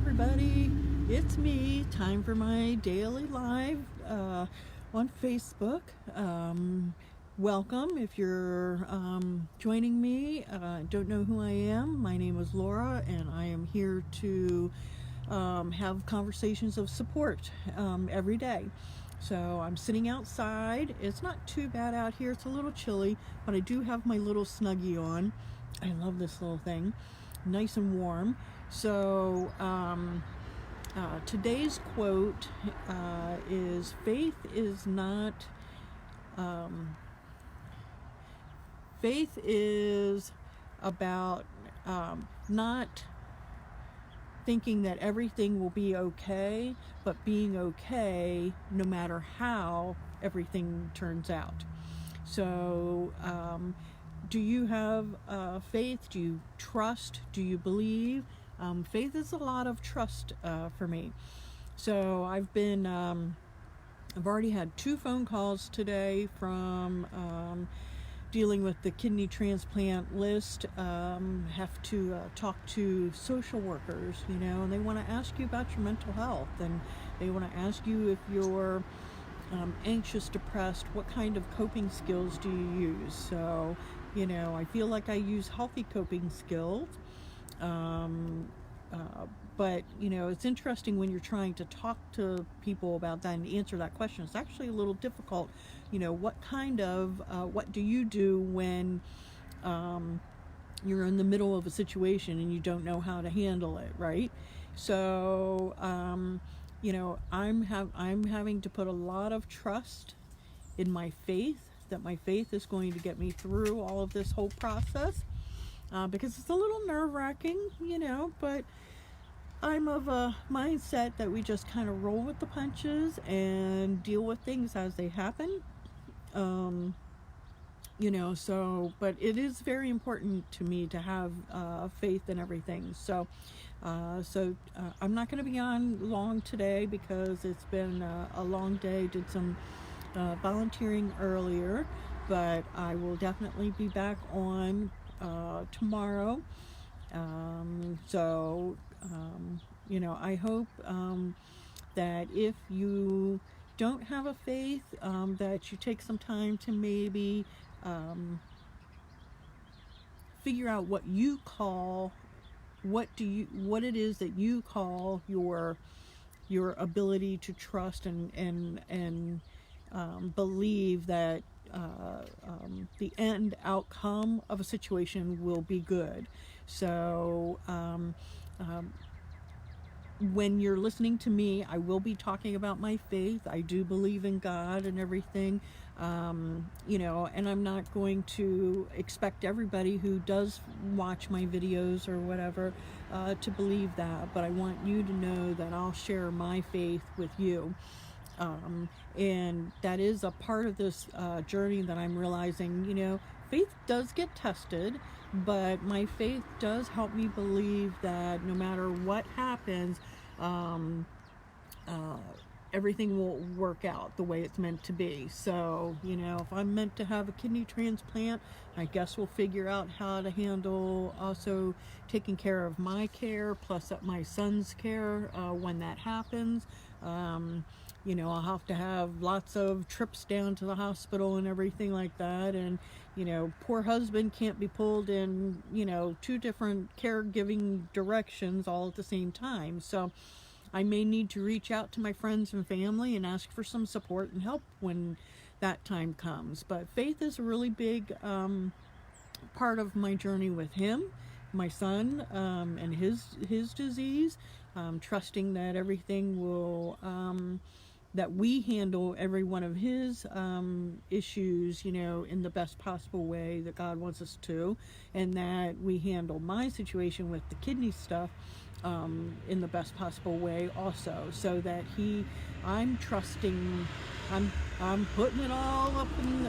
everybody, it's me. Time for my daily live on Facebook. Welcome if you're joining me. Don't know who I am. My name is Laura, and I am here to have conversations of support every day. So I'm sitting outside. It's not too bad out here. It's a little chilly, but I do have my little Snuggie on. I love this little thing. Nice and warm. So today's quote is, faith is about not thinking that everything will be okay, but being okay no matter how everything turns out. So do you have faith? Do you trust? Do you believe? Faith is a lot of trust for me. So I've already had 2 phone calls today from dealing with the kidney transplant list. Have to talk to social workers, and they want to ask you about your mental health, and they want to ask you if you're anxious, depressed, what kind of coping skills do you use? So, I feel like I use healthy coping skills. But it's interesting when you're trying to talk to people about that and answer that question. It's actually a little difficult. What do you do when you're in the middle of a situation and you don't know how to handle it, right? So I'm having to put a lot of trust in my faith, that my faith is going to get me through all of this whole process, because it's a little nerve-wracking, but I'm of a mindset that we just kind of roll with the punches and deal with things as they happen. But it is very important to me to have faith in everything. So I'm not going to be on long today because it's been a long day. Did some volunteering earlier, but I will definitely be back on tomorrow. I hope that if you don't have a faith, that you take some time to maybe figure out what it is that you call your ability to trust and believe that the end outcome of a situation will be good. So when you're listening to me, I will be talking about my faith. I do believe in God and everything, and I'm not going to expect everybody who does watch my videos or whatever to believe that, but I want you to know that I'll share my faith with you. And that is a part of this journey that I'm realizing, faith does get tested, but my faith does help me believe that no matter what happens, everything will work out the way it's meant to be. So, if I'm meant to have a kidney transplant, I guess we'll figure out how to handle also taking care of my care, plus my son's care when that happens. I'll have to have lots of trips down to the hospital and everything like that. And, poor husband can't be pulled in, 2 different caregiving directions all at the same time. So I may need to reach out to my friends and family and ask for some support and help when that time comes. But faith is a really big part of my journey with him, my son, and his disease. Trusting that everything will that we handle every one of his issues, in the best possible way that God wants us to, and that we handle my situation with the kidney stuff in the best possible way also, so that I'm trusting, I'm putting it all up in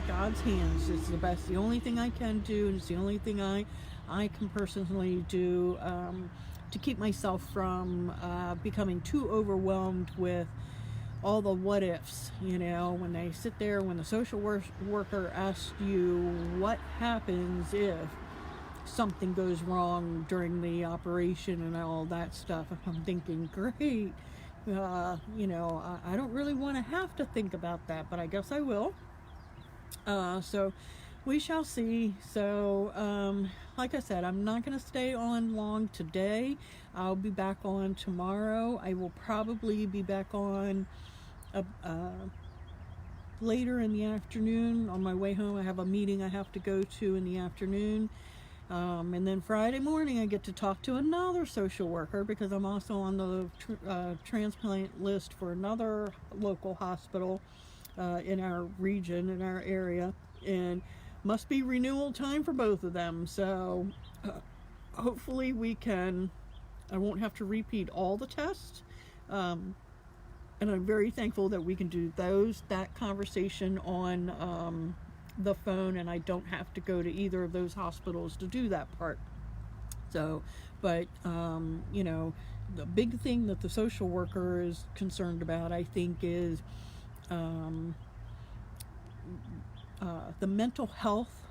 God's hands. It's the only thing I can do, and it's the only thing I can personally do to keep myself from becoming too overwhelmed with all the what ifs, when they sit there, when the social worker asks you what happens if something goes wrong during the operation and all that stuff. I'm thinking, great, I don't really want to have to think about that, but I guess I will. So we shall see. So, like I said, I'm not going to stay on long today. I'll be back on tomorrow. I will probably be back on later in the afternoon. On my way home, I have a meeting I have to go to in the afternoon. And then Friday morning, I get to talk to another social worker, because I'm also on the transplant list for another local hospital in our region, in our area. And must be renewal time for both of them. So hopefully I won't have to repeat all the tests. And I'm very thankful that we can do that conversation on the phone, and I don't have to go to either of those hospitals to do that part. So, but, the big thing that the social worker is concerned about, I think, is the mental health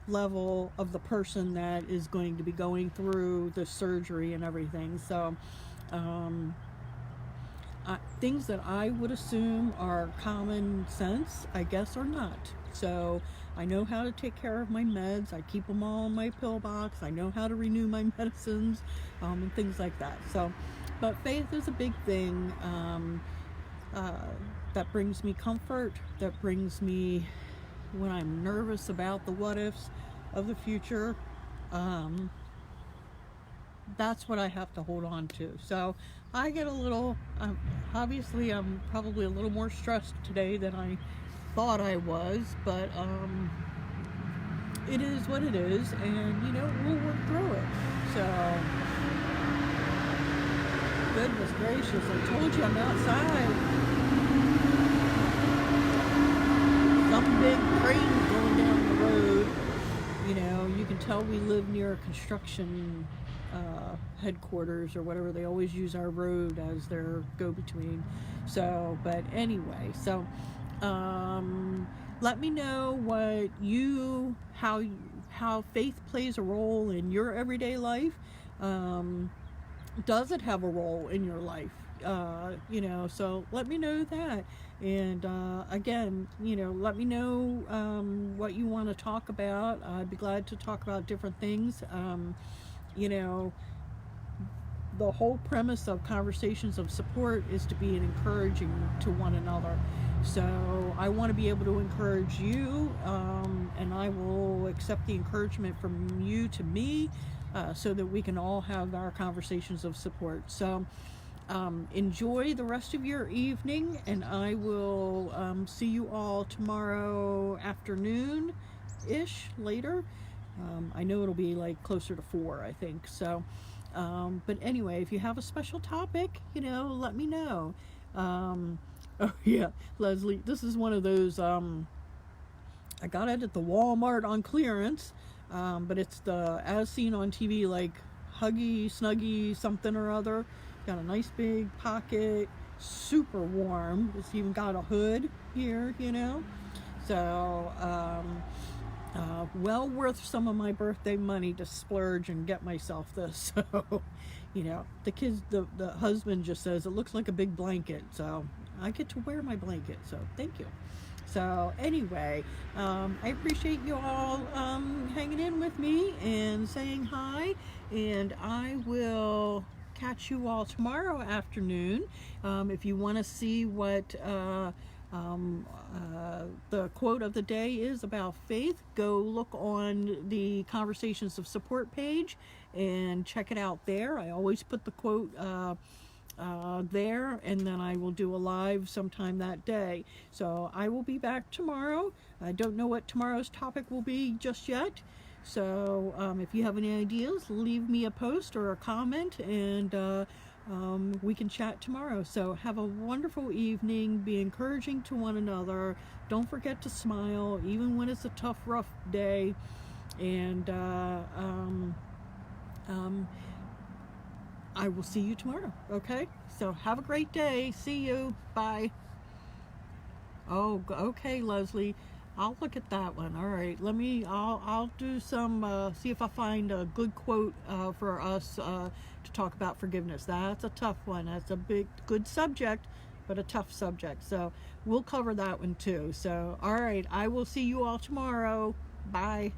level of the person that is going to be going through the surgery and everything. So, things that I would assume are common sense, I guess, are not. So I know how to take care of my meds. I keep them all in my pill box. I know how to renew my medicines, and things like that. So, but faith is a big thing. That brings me comfort. That brings me, when I'm nervous about the what ifs of the future, that's what I have to hold on to. So I get a little, obviously I'm probably a little more stressed today than I thought I was, but it is what it is, and we'll work through it. So, goodness gracious, I told you I'm outside. Some big crane going down the road. You can tell we live near a construction headquarters or whatever. They always use our road as their go-between. So, but anyway, so let me know how faith plays a role in your everyday life. Does it have a role in your life? So let me know that. And again, let me know what you want to talk about. I'd be glad to talk about different things. The whole premise of Conversations of Support is to be encouraging to one another. So I want to be able to encourage you, and I will accept the encouragement from you to me, so that we can all have our conversations of support. So enjoy the rest of your evening, and I will see you all tomorrow afternoon-ish, later. I know it'll be like closer to 4, I think. So, but anyway, if you have a special topic, let me know. Oh yeah, Leslie, this is one of those, I got it at the Walmart on clearance, but it's the As Seen on TV, like Huggy Snuggy something or other. Got a nice big pocket, super warm. It's even got a hood here, So, well worth some of my birthday money to splurge and get myself this. So, the kids, the husband just says it looks like a big blanket, so I get to wear my blanket, so thank you. So anyway, I appreciate you all hanging in with me and saying hi, and I will catch you all tomorrow afternoon. If you want to see what the quote of the day is about faith, go look on the Conversations of Support page and check it out there. I always put the quote there, and then I will do a live sometime that day. So I will be back tomorrow. I don't know what tomorrow's topic will be just yet. So if you have any ideas, leave me a post or a comment, and we can chat tomorrow. So have a wonderful evening. Be encouraging to one another. Don't forget to smile, even when it's a tough, rough day. And I will see you tomorrow. Okay? So have a great day. See you. Bye. Oh, okay, Leslie. I'll look at that one. All right, I'll do some, see if I find a good quote for us to talk about forgiveness. That's a tough one. That's a good subject, but a tough subject. So we'll cover that one too. So, all right, I will see you all tomorrow. Bye.